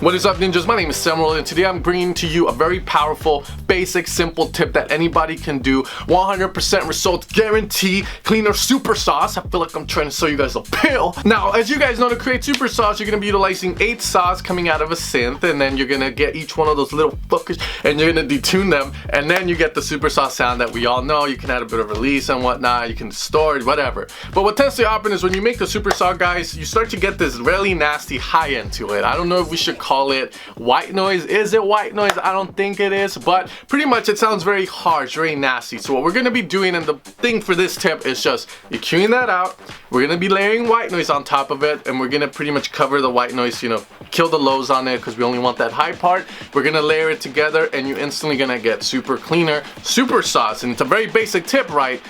What is up, ninjas? My name is Samuel, and today I'm bringing to you a very powerful, basic, simple tip that anybody can do. 100% results guarantee. Cleaner Supersaws. I feel like I'm trying to sell you guys a pill. Now, as you guys know, to create Supersaws, you're gonna be utilizing 8 saws coming out of a synth, and then you're gonna get each one of those little fuckers, and you're gonna detune them, and then you get the Supersaw sound that we all know. You can add a bit of release and whatnot. You can store it, whatever. But what tends to happen is when you make the Supersaw, guys, you start to get this really nasty high end to it. I don't know if we should call it white noise. Is it white noise? I don't think it is, but pretty much it sounds very harsh, very nasty. So what we're gonna be doing, and the thing for this tip is just EQing that out. We're gonna be layering white noise on top of it, and we're gonna pretty much cover the white noise, you know, kill the lows on it because we only want that high part. We're gonna layer it together, and you're instantly gonna get super cleaner Supersaws. And it's a very basic tip, right?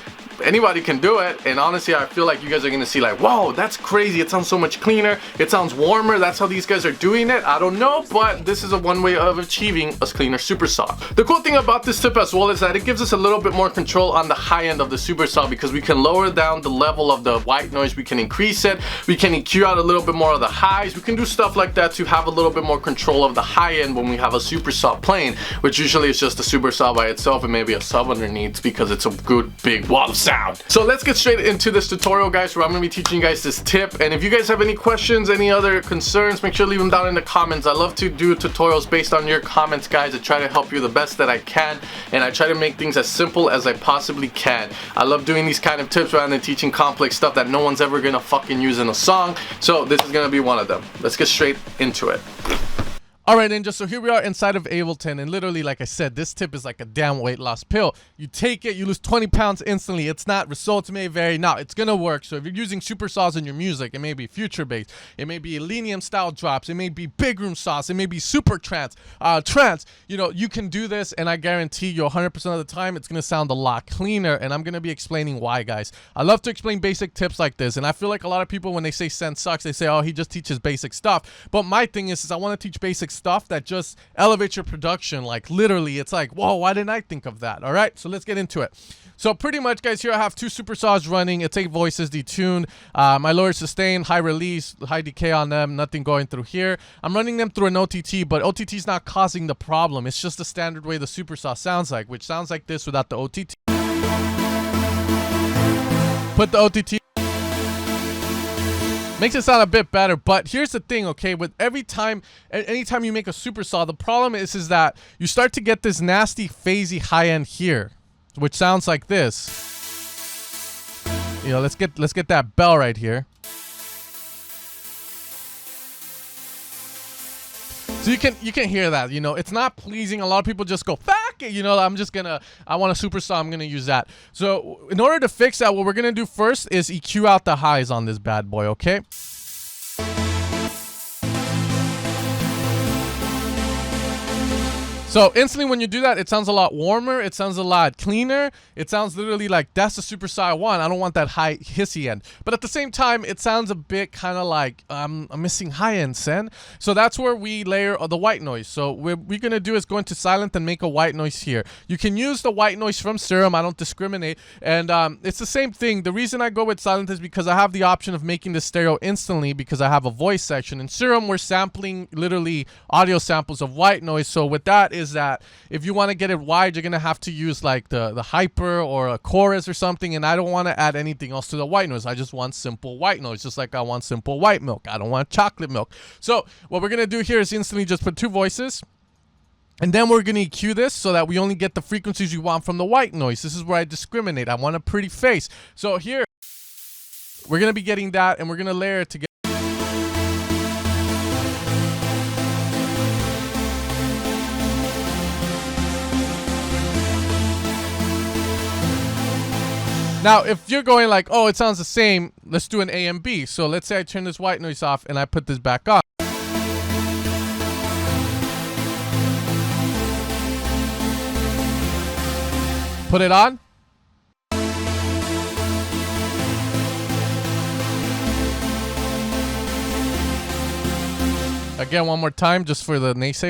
Anybody can do it, and honestly I feel like you guys are gonna see like, whoa, that's crazy, it sounds so much cleaner, it sounds warmer. That's how these guys are doing it. I don't know, but this is a one way of achieving a cleaner Supersaw. The cool thing about this tip as well is that it gives us a little bit more control on the high end of the Supersaw, because we can lower down the level of the white noise, we can increase it, we can EQ out a little bit more of the highs, we can do stuff like that to have a little bit more control of the high end when we have a Supersaw playing, which usually is just a Supersaw by itself and maybe a sub underneath because it's a good big wall of sound. So let's get straight into this tutorial, guys, where I'm going to be teaching you guys this tip. And if you guys have any questions, any other concerns, make sure to leave them down in the comments. I love to do tutorials based on your comments, guys. I try to help you the best that I can, and I try to make things as simple as I possibly can. I love doing these kind of tips rather than teaching complex stuff that no one's ever going to fucking use in a song. So this is going to be one of them. Let's get straight into it. Alright, ninjas, so here we are inside of Ableton, and literally, like I said, this tip is like a damn weight loss pill. You take it, you lose 20 pounds instantly. It's not, results may vary. Now, it's gonna work. So if you're using Supersaws in your music, it may be future bass, it may be Elenium style drops, it may be big room sauce, it may be super trance, you know, you can do this, and I guarantee you 100% of the time it's gonna sound a lot cleaner, and I'm gonna be explaining why, guys. I love to explain basic tips like this, and I feel like a lot of people, when they say Sen sucks, they say, oh, he just teaches basic stuff. But my thing is I want to teach basic stuff that just elevates your production. Like literally, it's like, whoa, why didn't I think of that? All right, so let's get into it. So pretty much, guys, here I have 2 Supersaws running. It's 8 voices detuned, my lower sustain, high release, high decay on them, nothing going through here. I'm running them through an OTT, but OTT is not causing the problem. It's just the standard way the Supersaw sounds like, which sounds like this without the OTT. Put the OTT, makes it sound a bit better. But here's the thing, okay, with anytime you make a Supersaw, the problem is that you start to get this nasty phasey high end here, which sounds like this. You know, let's get that bell right here. So you can hear that, you know, it's not pleasing. A lot of people just go, fuck it, you know, I want a Supersaw, I'm gonna use that. So in order to fix that, what we're gonna do first is EQ out the highs on this bad boy, okay? So instantly when you do that, it sounds a lot warmer, it sounds a lot cleaner, it sounds literally like that's the Supersaw I want. I don't want that high hissy end. But at the same time, it sounds a bit kind of like I'm missing high end, Sen. So that's where we layer the white noise. So what we're gonna do is go into silent and make a white noise here. You can use the white noise from Serum, I don't discriminate. And it's the same thing. The reason I go with silent is because I have the option of making the stereo instantly because I have a voice section. In Serum, we're sampling literally audio samples of white noise. So with that is that if you want to get it wide, you're gonna have to use like the hyper or a chorus or something, and I don't want to add anything else to the white noise. I just want simple white noise, just like I want simple white milk. I don't want chocolate milk. So what we're gonna do here is instantly just put 2 voices, and then we're gonna EQ this so that we only get the frequencies we want from the white noise. This is where I discriminate. I want a pretty face. So here we're gonna be getting that, and we're gonna layer it together. Now, if you're going like, oh, it sounds the same, let's do an A and B. So let's say I turn this white noise off and I put this back on. Put it on. Again, one more time, just for the naysayer.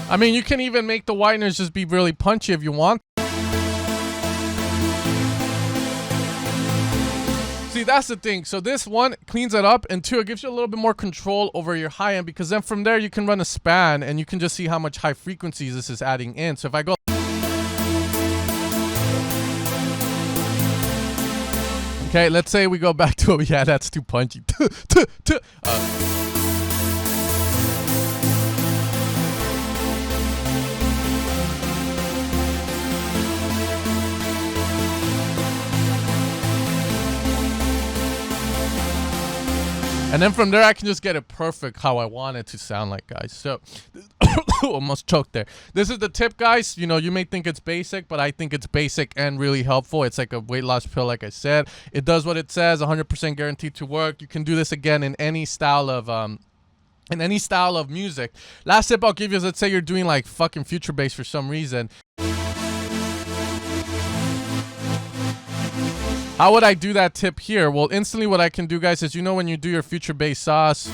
I mean, you can even make the whiteners just be really punchy if you want. See, that's the thing. So this one cleans it up, and two, it gives you a little bit more control over your high end, because then from there you can run a span and you can just see how much high frequencies this is adding in. So if I go, okay, let's say we go back to, yeah, that's too punchy. And then from there, I can just get it perfect how I want it to sound like, guys. So, almost choked there. This is the tip, guys. You know, you may think it's basic, but I think it's basic and really helpful. It's like a weight loss pill, like I said. It does what it says, 100% guaranteed to work. You can do this again in any style of music. Last tip I'll give you is, let's say you're doing like fucking future bass for some reason. How would I do that tip here? Well, instantly what I can do, guys, is, you know, when you do your future bass sauce,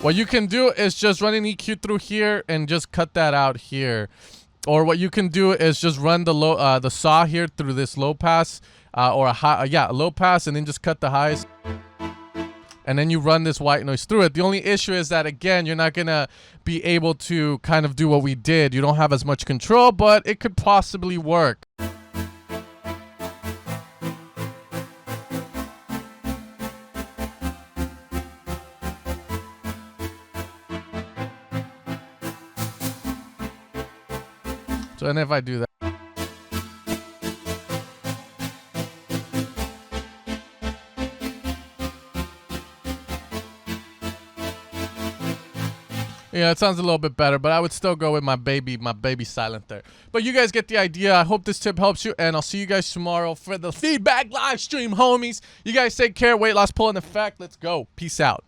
what you can do is just run an EQ through here and just cut that out here. Or what you can do is just run the saw here through this low pass, or a low pass, and then just cut the highs. And then you run this white noise through it. The only issue is that, again, you're not going to be able to kind of do what we did. You don't have as much control, but it could possibly work. So, and if I do that. Yeah, it sounds a little bit better, but I would still go with my baby silent there. But you guys get the idea. I hope this tip helps you, and I'll see you guys tomorrow for the feedback live stream, homies. You guys take care. Weight loss pull in effect. Let's go. Peace out.